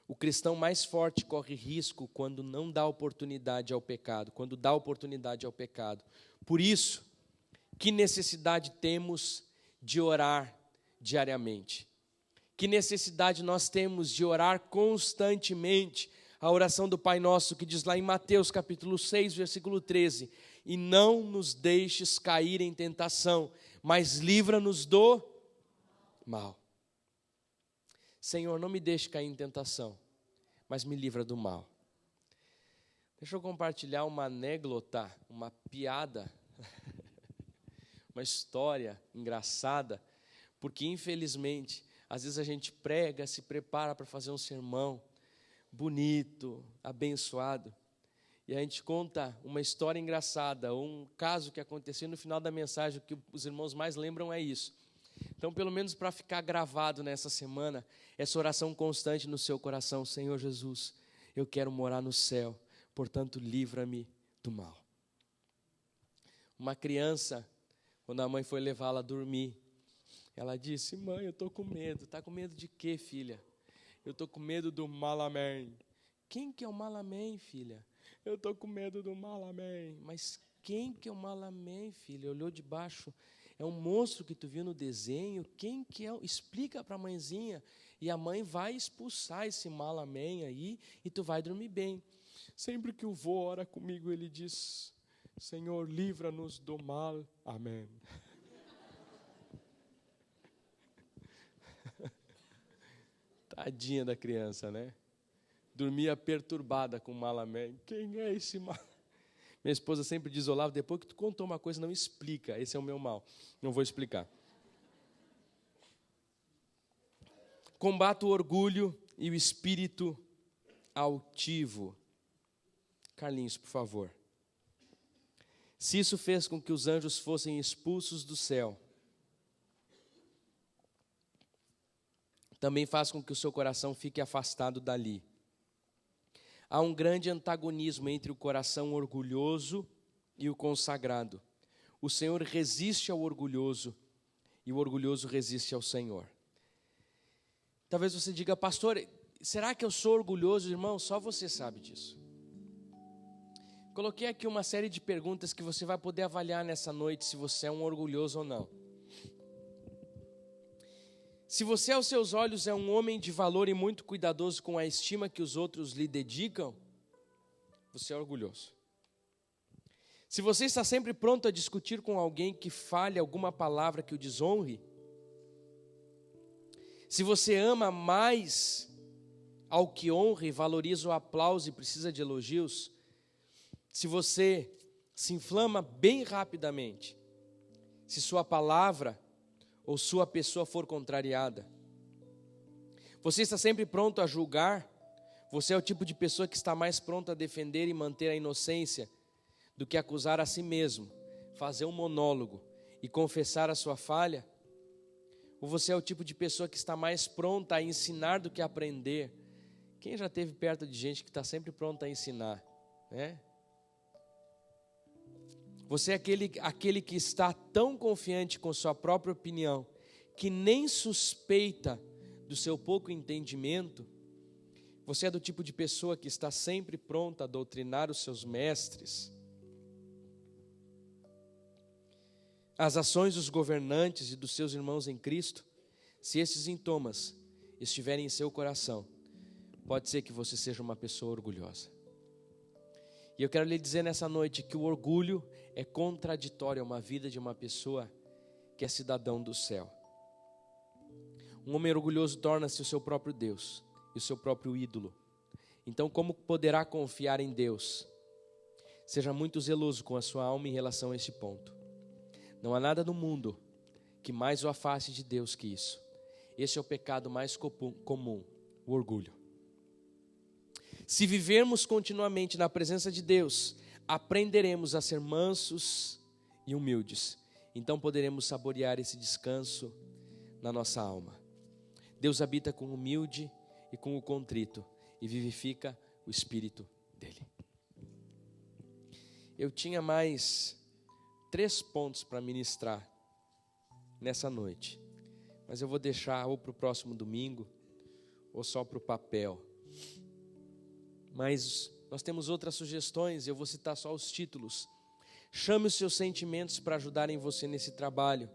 S1: O cristão mais forte corre risco quando não dá oportunidade ao pecado, quando dá oportunidade ao pecado. Por isso, que necessidade temos de orar diariamente? Que necessidade nós temos de orar constantemente? A oração do Pai Nosso que diz lá em Mateus capítulo 6, versículo 13, e não nos deixes cair em tentação, mas livra-nos do mal. Senhor, não me deixe cair em tentação, mas me livra do mal. Deixa eu compartilhar uma anécdota, uma piada, uma história engraçada, porque infelizmente, às vezes a gente prega, se prepara para fazer um sermão bonito, abençoado, e a gente conta uma história engraçada, um caso que aconteceu no final da mensagem, o que os irmãos mais lembram é isso. Então, pelo menos para ficar gravado nessa semana, essa oração constante no seu coração, Senhor Jesus, eu quero morar no céu, portanto, livra-me do mal. Uma criança, quando a mãe foi levá-la a dormir, ela disse, mãe, eu estou com medo. Está com medo de quê, filha? Eu estou com medo do Malamém. Quem que é o Malamém, filha? Eu estou com medo do Malamém. Mas quem que é o Malamém, filha? Olhou de baixo. É um monstro que tu viu no desenho? Quem que é? Explica para a mãezinha. E a mãe vai expulsar esse Malamém aí e tu vai dormir bem. Sempre que o vô ora comigo, ele diz: Senhor, livra-nos do mal. Amém. Tadinha da criança, né? Dormia perturbada com o mal, amém. Quem é esse mal? Minha esposa sempre diz: Olavo, depois que tu contou uma coisa, não explica. Esse é o meu mal. Não vou explicar. Combata o orgulho e o espírito altivo. Carlinhos, por favor. Se isso fez com que os anjos fossem expulsos do céu, também faz com que o seu coração fique afastado dali. Há um grande antagonismo entre o coração orgulhoso e o consagrado. O Senhor resiste ao orgulhoso e o orgulhoso resiste ao Senhor. Talvez você diga: pastor, será que eu sou orgulhoso? Irmão, só você sabe disso. Coloquei aqui uma série de perguntas que você vai poder avaliar nessa noite se você é um orgulhoso ou não. Se você aos seus olhos é um homem de valor e muito cuidadoso com a estima que os outros lhe dedicam, você é orgulhoso. Se você está sempre pronto a discutir com alguém que fale alguma palavra que o desonre, se você ama mais ao que honra e valoriza o aplauso e precisa de elogios, se você se inflama bem rapidamente, se sua palavra ou sua pessoa for contrariada, você está sempre pronto a julgar, você é o tipo de pessoa que está mais pronto a defender e manter a inocência do que acusar a si mesmo, fazer um monólogo e confessar a sua falha, ou você é o tipo de pessoa que está mais pronta a ensinar do que a aprender? Quem já esteve perto de gente que está sempre pronta a ensinar, né? Você é aquele que está tão confiante com sua própria opinião, que nem suspeita do seu pouco entendimento. Você é do tipo de pessoa que está sempre pronta a doutrinar os seus mestres. As ações dos governantes e dos seus irmãos em Cristo, se esses sintomas estiverem em seu coração, pode ser que você seja uma pessoa orgulhosa. E eu quero lhe dizer nessa noite que o orgulho é contraditório a uma vida de uma pessoa que é cidadão do céu. Um homem orgulhoso torna-se o seu próprio Deus e o seu próprio ídolo. Então, como poderá confiar em Deus? Seja muito zeloso com a sua alma em relação a este ponto. Não há nada no mundo que mais o afaste de Deus que isso. Esse é o pecado mais comum, o orgulho. Se vivermos continuamente na presença de Deus, aprenderemos a ser mansos e humildes. Então poderemos saborear esse descanso na nossa alma. Deus habita com o humilde e com o contrito e vivifica o espírito dele. Eu tinha mais 3 pontos para ministrar nessa noite, mas eu vou deixar ou para o próximo domingo ou só para o papel. Mas nós temos outras sugestões, eu vou citar só os títulos. Chame os seus sentimentos para ajudarem você nesse trabalho.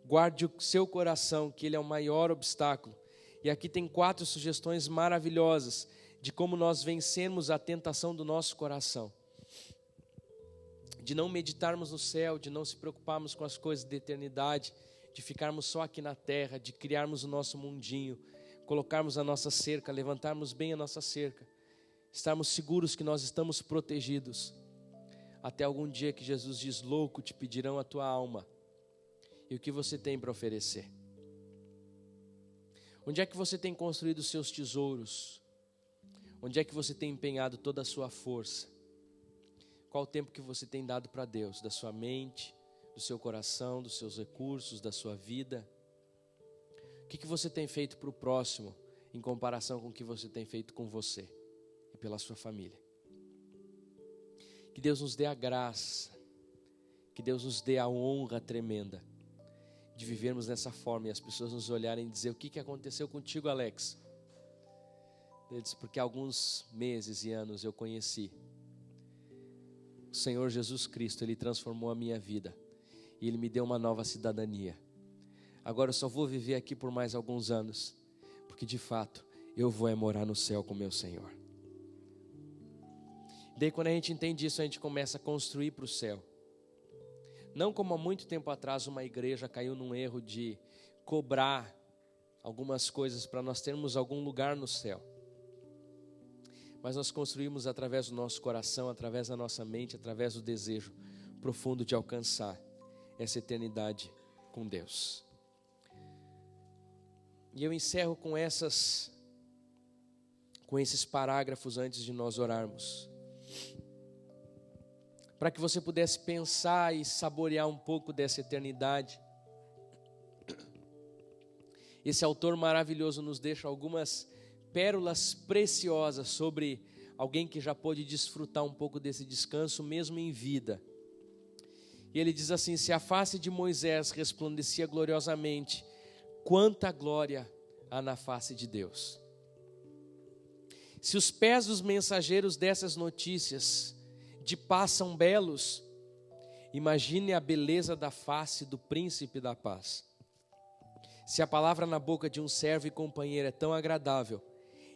S1: Guarde o seu coração, que ele é o maior obstáculo. E aqui tem 4 sugestões maravilhosas de como nós vencermos a tentação do nosso coração. De não meditarmos no céu, de não se preocuparmos com as coisas da eternidade, de ficarmos só aqui na terra, de criarmos o nosso mundinho, colocarmos a nossa cerca, levantarmos bem a nossa cerca, estarmos seguros que nós estamos protegidos, até algum dia que Jesus diz: louco, te pedirão a tua alma, e o que você tem para oferecer? Onde é que você tem construído os seus tesouros? Onde é que você tem empenhado toda a sua força? Qual o tempo que você tem dado para Deus, da sua mente, do seu coração, dos seus recursos, da sua vida? O que você tem feito para o próximo, em comparação com o que você tem feito com você e pela sua família? Que Deus nos dê a graça, que Deus nos dê a honra tremenda de vivermos dessa forma e as pessoas nos olharem e dizer: o que aconteceu contigo, Alex? Ele disse: porque há alguns meses e anos eu conheci o Senhor Jesus Cristo, Ele transformou a minha vida e Ele me deu uma nova cidadania. Agora eu só vou viver aqui por mais alguns anos, porque de fato eu vou morar no céu com meu Senhor. Daí quando a gente entende isso, a gente começa a construir para o céu. Não como há muito tempo atrás uma igreja caiu num erro de cobrar algumas coisas para nós termos algum lugar no céu. Mas nós construímos através do nosso coração, através da nossa mente, através do desejo profundo de alcançar essa eternidade com Deus. E eu encerro com esses parágrafos antes de nós orarmos. Para que você pudesse pensar e saborear um pouco dessa eternidade. Esse autor maravilhoso nos deixa algumas pérolas preciosas sobre alguém que já pôde desfrutar um pouco desse descanso, mesmo em vida. E ele diz assim: se a face de Moisés resplandecia gloriosamente, quanta glória há na face de Deus. Se os pés dos mensageiros dessas notícias de paz são belos, imagine a beleza da face do príncipe da paz. Se a palavra na boca de um servo e companheiro é tão agradável,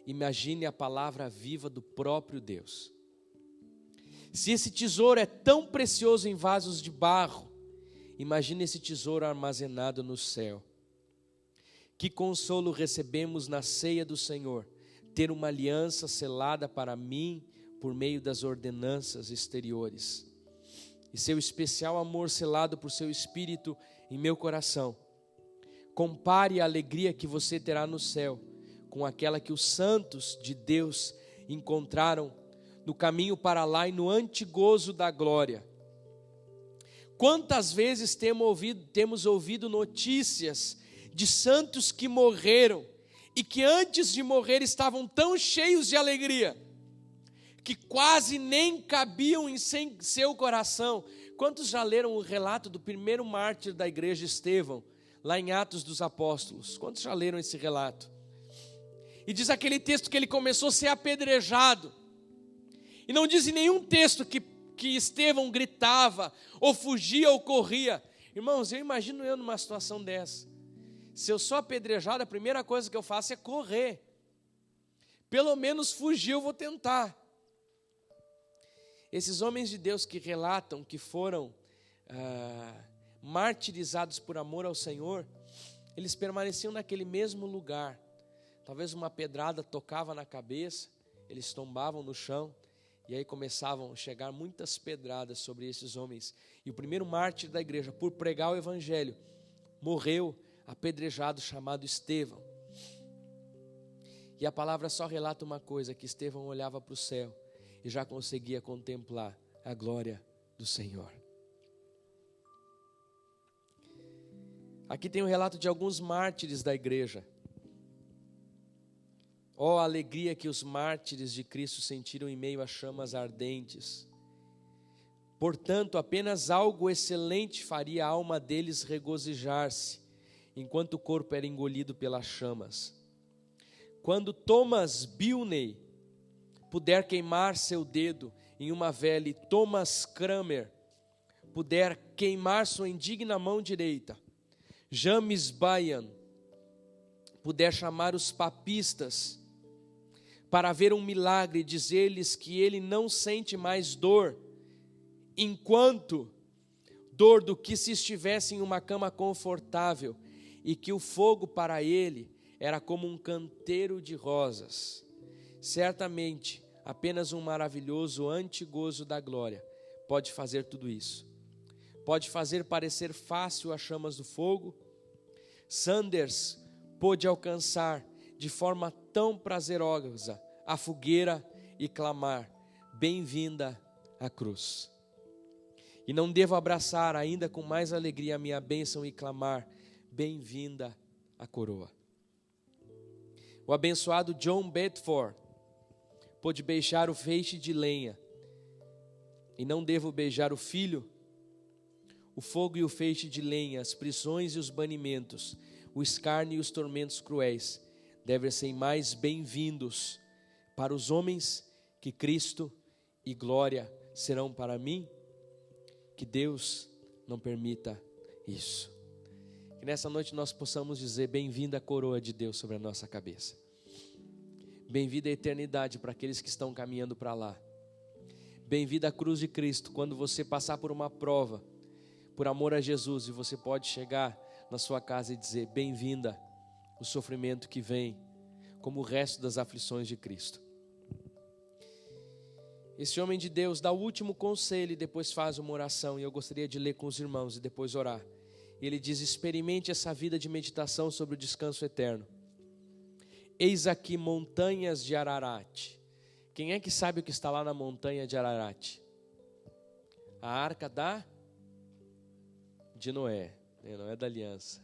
S1: imagine a palavra viva do próprio Deus. Se esse tesouro é tão precioso em vasos de barro, imagine esse tesouro armazenado no céu. Que consolo recebemos na ceia do Senhor, ter uma aliança selada para mim por meio das ordenanças exteriores. E seu especial amor selado por seu Espírito em meu coração. Compare a alegria que você terá no céu com aquela que os santos de Deus encontraram no caminho para lá e no antegozo da glória. Quantas vezes temos ouvido notícias de santos que morreram e que antes de morrer estavam tão cheios de alegria que quase nem cabiam em seu coração. Quantos já leram o relato do primeiro mártir da igreja, Estevão, lá em Atos dos Apóstolos? Quantos já leram esse relato? E diz aquele texto que ele começou a ser apedrejado. E não diz em nenhum texto que Estevão gritava, ou fugia, ou corria. Irmãos, eu imagino eu numa situação dessa. Se eu sou apedrejado, a primeira coisa que eu faço é correr. Pelo menos fugir eu vou tentar. Esses homens de Deus que relatam que foram martirizados por amor ao Senhor, eles permaneciam naquele mesmo lugar. Talvez uma pedrada tocava na cabeça, eles tombavam no chão, e aí começavam a chegar muitas pedradas sobre esses homens. E o primeiro mártir da igreja, por pregar o evangelho, morreu apedrejado, chamado Estevão. E a palavra só relata uma coisa, que Estevão olhava para o céu e já conseguia contemplar a glória do Senhor. Aqui tem um relato de alguns mártires da igreja. Ó, a alegria que os mártires de Cristo sentiram em meio a chamas ardentes. Portanto, apenas algo excelente faria a alma deles regozijar-se, enquanto o corpo era engolido pelas chamas. Quando Thomas Bilney puder queimar seu dedo em uma vela e Thomas Cranmer puder queimar sua indigna mão direita, James Bryan puder chamar os papistas para ver um milagre e dizer-lhes que ele não sente mais dor, enquanto dor do que se estivesse em uma cama confortável, e que o fogo para ele era como um canteiro de rosas. Certamente, apenas um maravilhoso antegozo da glória pode fazer tudo isso. Pode fazer parecer fácil as chamas do fogo. Sanders pôde alcançar de forma tão prazerosa a fogueira e clamar: bem-vinda à cruz. E não devo abraçar ainda com mais alegria a minha bênção e clamar: bem-vinda à coroa. O abençoado John Bedford pôde beijar o feixe de lenha, e não devo beijar o filho, o fogo e o feixe de lenha, as prisões e os banimentos, o escárnio e os tormentos cruéis, devem ser mais bem-vindos para os homens que Cristo e glória serão para mim. Que Deus não permita isso. Que nessa noite nós possamos dizer: bem-vinda a coroa de Deus sobre a nossa cabeça. Bem-vinda a eternidade para aqueles que estão caminhando para lá. Bem-vinda à cruz de Cristo. Quando você passar por uma prova, por amor a Jesus, e você pode chegar na sua casa e dizer: bem-vinda o sofrimento que vem, como o resto das aflições de Cristo. Esse homem de Deus dá o último conselho e depois faz uma oração, e eu gostaria de ler com os irmãos e depois orar. Ele diz: experimente essa vida de meditação sobre o descanso eterno. Eis aqui montanhas de Ararat. Quem é que sabe o que está lá na montanha de Ararat? A arca de Noé, não é da aliança.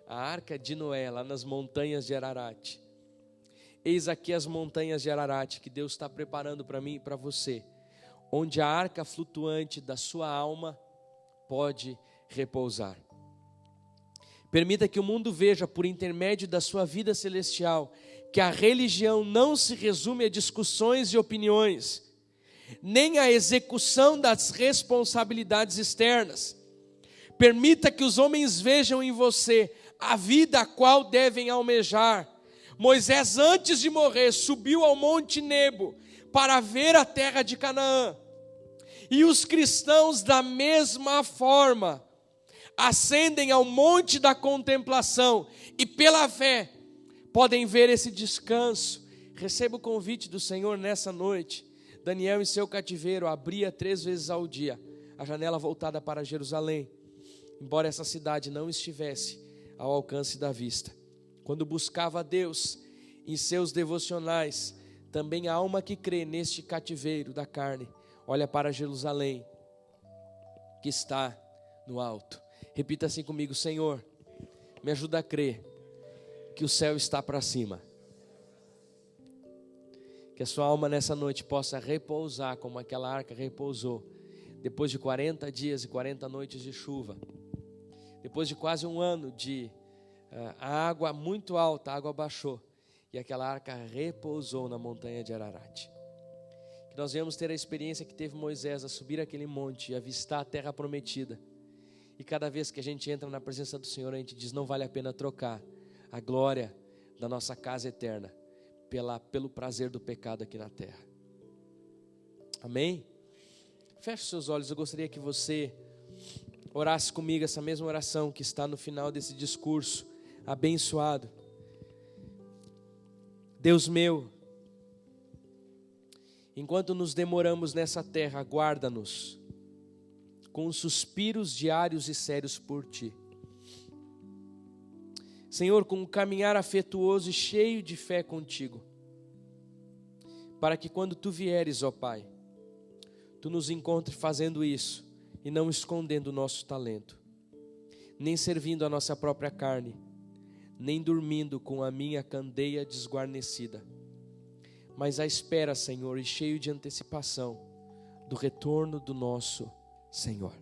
S1: A arca de Noé, lá nas montanhas de Ararat. Eis aqui as montanhas de Ararat que Deus está preparando para mim e para você, onde a arca flutuante da sua alma pode repousar. Permita que o mundo veja, por intermédio da sua vida celestial, que a religião não se resume a discussões e opiniões, nem a execução das responsabilidades externas. Permita que os homens vejam em você a vida a qual devem almejar. Moisés, antes de morrer, subiu ao Monte Nebo para ver a terra de Canaã. E os cristãos, da mesma forma, ascendem ao monte da contemplação e pela fé podem ver esse descanso. Receba o convite do Senhor nessa noite. Daniel, em seu cativeiro, abria 3 vezes ao dia a janela voltada para Jerusalém, embora essa cidade não estivesse ao alcance da vista. Quando buscava a Deus em seus devocionais, também a alma que crê neste cativeiro da carne olha para Jerusalém, que está no alto. Repita assim comigo: Senhor, me ajuda a crer que o céu está para cima. Que a sua alma nessa noite possa repousar como aquela arca repousou, depois de 40 dias e 40 noites de chuva, depois de quase um ano de a água muito alta, a água baixou, e aquela arca repousou na montanha de Ararat. Que nós venhamos ter a experiência que teve Moisés, a subir aquele monte e avistar a terra prometida. E cada vez que a gente entra na presença do Senhor, a gente diz: não vale a pena trocar a glória da nossa casa eterna pelo prazer do pecado aqui na terra. Amém? Feche seus olhos. Eu gostaria que você orasse comigo essa mesma oração que está no final desse discurso abençoado. Deus meu, enquanto nos demoramos nessa terra, guarda-nos com suspiros diários e sérios por Ti. Senhor, com um caminhar afetuoso e cheio de fé contigo, para que quando Tu vieres, ó Pai, Tu nos encontres fazendo isso e não escondendo o nosso talento, nem servindo a nossa própria carne, nem dormindo com a minha candeia desguarnecida, mas à espera, Senhor, e cheio de antecipação do retorno do nosso Senhor.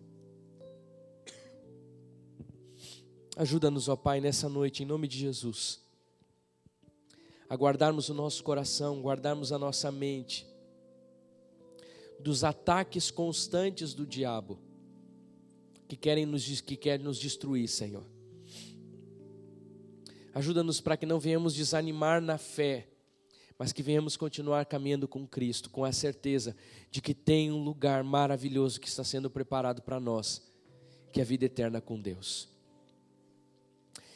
S1: Ajuda-nos, ó Pai, nessa noite, em nome de Jesus, a guardarmos o nosso coração, guardarmos a nossa mente dos ataques constantes do diabo que quer nos destruir, Senhor. Ajuda-nos para que não venhamos desanimar na fé, mas que venhamos continuar caminhando com Cristo, com a certeza de que tem um lugar maravilhoso que está sendo preparado para nós, que é a vida eterna com Deus.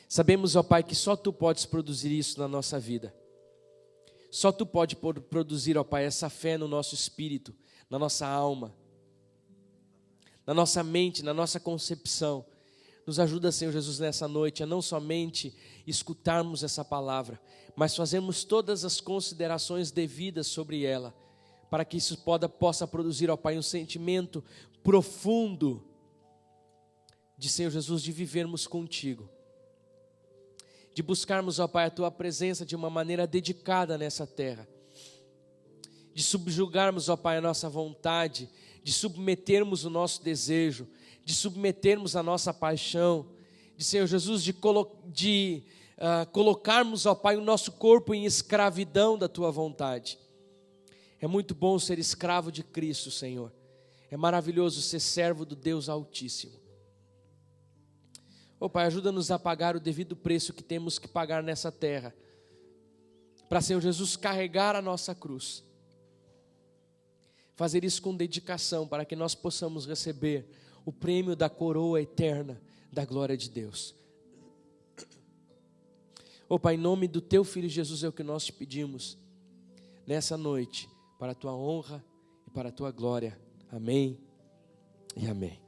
S1: Sabemos, ó Pai, que só Tu podes produzir isso na nossa vida. Só Tu pode produzir, ó Pai, essa fé no nosso espírito, na nossa alma, na nossa mente, na nossa concepção. Nos ajuda, Senhor Jesus, nessa noite a não somente escutarmos essa palavra, mas fazermos todas as considerações devidas sobre ela, para que isso possa produzir, ó Pai, um sentimento profundo de, Senhor Jesus, de vivermos contigo, de buscarmos, ó Pai, a Tua presença de uma maneira dedicada nessa terra, de subjugarmos, ó Pai, a nossa vontade, de submetermos o nosso desejo, de submetermos a nossa paixão, de, Senhor Jesus, colocarmos, ó Pai, o nosso corpo em escravidão da Tua vontade. É muito bom ser escravo de Cristo, Senhor. É maravilhoso ser servo do Deus Altíssimo. Ó Pai, ajuda-nos a pagar o devido preço que temos que pagar nessa terra, para, Senhor Jesus, carregar a nossa cruz, fazer isso com dedicação, para que nós possamos receber o prêmio da coroa eterna da glória de Deus. Ó Pai, em nome do Teu Filho Jesus é o que nós te pedimos nessa noite, para a Tua honra e para a Tua glória. Amém e amém.